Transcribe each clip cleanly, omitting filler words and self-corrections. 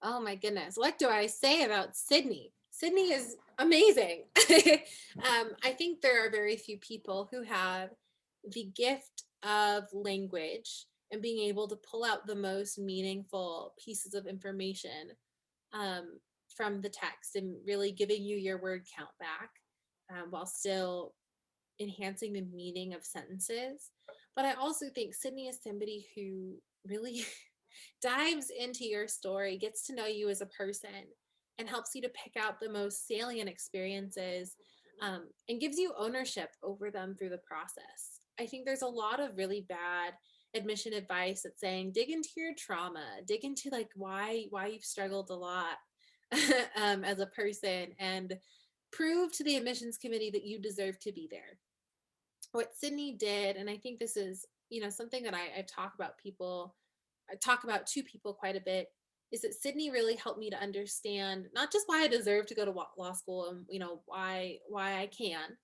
Oh my goodness. What do I say about Sydney? Sydney is amazing. I think there are very few people who have the gift of language and being able to pull out the most meaningful pieces of information um, from the text and really giving you your word count back while still enhancing the meaning of sentences. But I also think Sydney is somebody who really dives into your story, gets to know you as a person, and helps you to pick out the most salient experiences and gives you ownership over them through the process. I think there's a lot of really bad admission advice that's saying dig into your trauma, dig into like why you've struggled a lot as a person, and prove to the admissions committee that you deserve to be there. What Sydney did, and I think this is, something that I talk about people, I talk about to people quite a bit, is that Sydney really helped me to understand not just why I deserve to go to law school and why I can,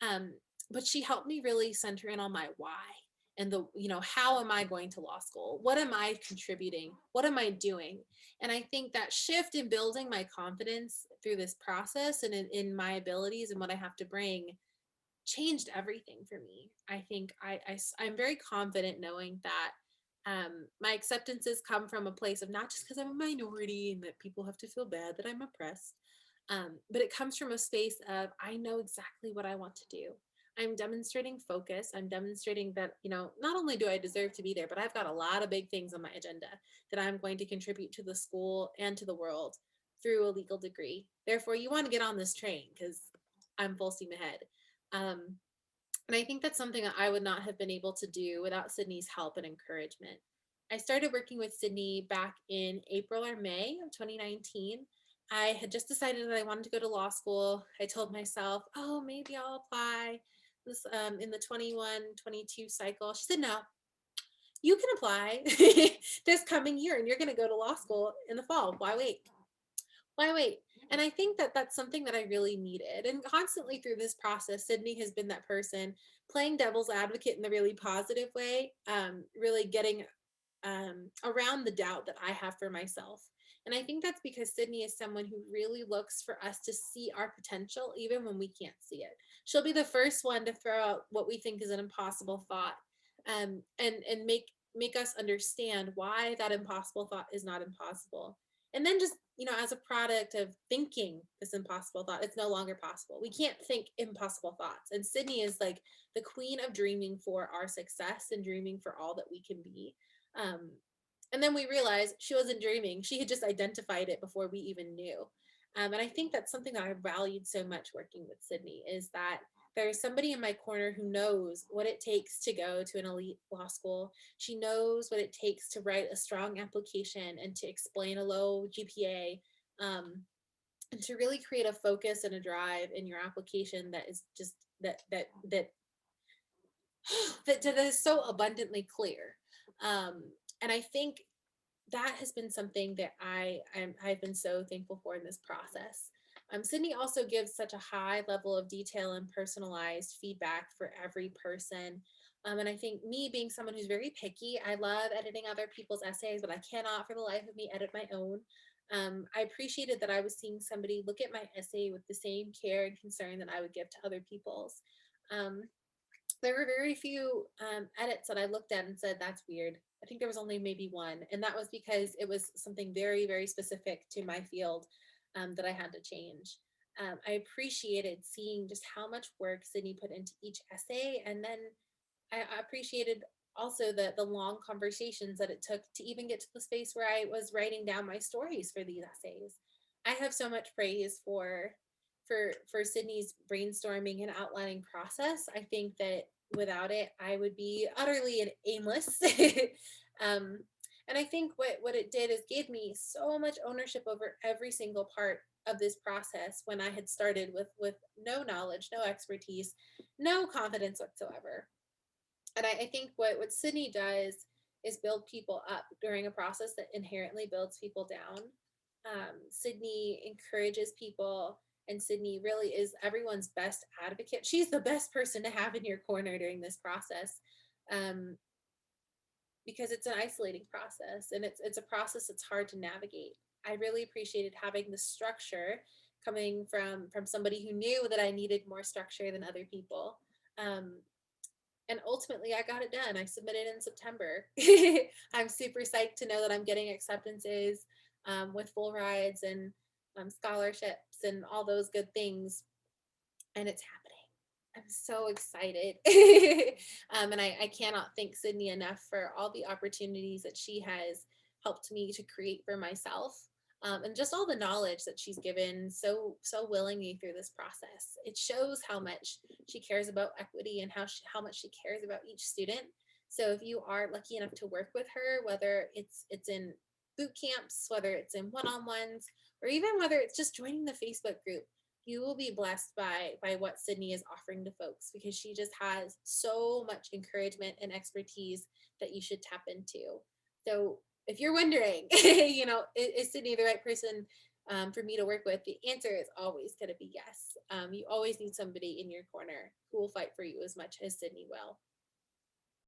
um, but she helped me really center in on my why and the how am I going to law school? What am I contributing? What am I doing? And I think that shift in building my confidence through this process and in my abilities and what I have to bring changed everything for me. I think I'm very confident knowing that my acceptances come from a place of not just because I'm a minority and that people have to feel bad that I'm oppressed, but it comes from a space of I know exactly what I want to do. I'm demonstrating focus. I'm demonstrating that, not only do I deserve to be there, but I've got a lot of big things on my agenda that I'm going to contribute to the school and to the world through a legal degree. Therefore, you want to get on this train because I'm full steam ahead. Um, and I think that's something that I would not have been able to do without Sydney's help and encouragement. I started working with Sydney back in April or May of 2019. I had just decided that I wanted to go to law school. I told myself, oh, maybe I'll apply this in the 21-22 cycle. She said, no, you can apply this coming year and you're going to go to law school in the fall. Why wait? Why wait? And I think that that's something that I really needed. And constantly through this process, Sydney has been that person playing devil's advocate in the really positive way, really getting around the doubt that I have for myself. And I think that's because Sydney is someone who really looks for us to see our potential, even when we can't see it. She'll be the first one to throw out what we think is an impossible thought, and make us understand why that impossible thought is not impossible. And then just, as a product of thinking this impossible thought, it's no longer possible. We can't think impossible thoughts. And Sydney is like the queen of dreaming for our success and dreaming for all that we can be. Um, and then we realized she wasn't dreaming. She had just identified it before we even knew. And I think that's something that I valued so much working with Sydney is that there's somebody in my corner who knows what it takes to go to an elite law school. She knows what it takes to write a strong application and to explain a low GPA, and to really create a focus and a drive in your application that is just that is so abundantly clear. And I think that has been something that I've been so thankful for in this process. Sydney also gives such a high level of detail and personalized feedback for every person. And I think me being someone who's very picky, I love editing other people's essays, but I cannot for the life of me edit my own. I appreciated that I was seeing somebody look at my essay with the same care and concern that I would give to other people's. Um, there were very few edits that I looked at and said, that's weird. I think there was only maybe one. And that was because it was something very, very specific to my field that I had to change. I appreciated seeing just how much work Sydney put into each essay. And then I appreciated also the long conversations that it took to even get to the space where I was writing down my stories for these essays. I have so much praise for Sydney's brainstorming and outlining process. I think that without it, I would be utterly aimless. um, and I think what it did is gave me so much ownership over every single part of this process when I had started with no knowledge, no expertise, no confidence whatsoever. And I think what Sydney does is build people up during a process that inherently builds people down. Sydney encourages people, and Sydney really is everyone's best advocate. She's the best person to have in your corner during this process, um, because it's an isolating process and it's a process that's hard to navigate. I really appreciated having the structure coming from somebody who knew that I needed more structure than other people. Um, and ultimately I got it done. I submitted in September. I'm super psyched to know that I'm getting acceptances with full rides and scholarships and all those good things, and it's happening. I'm so excited. And I cannot thank Sydney enough for all the opportunities that she has helped me to create for myself. And just all the knowledge that she's given so willingly through this process. It shows how much she cares about equity and how much she cares about each student. So if you are lucky enough to work with her, whether it's in boot camps, whether it's in one-on-ones, or even whether it's just joining the Facebook group, you will be blessed by what Sydney is offering to folks, because she just has so much encouragement and expertise that you should tap into. So if you're wondering, is Sydney the right person for me to work with? The answer is always going to be yes. You always need somebody in your corner who will fight for you as much as Sydney will.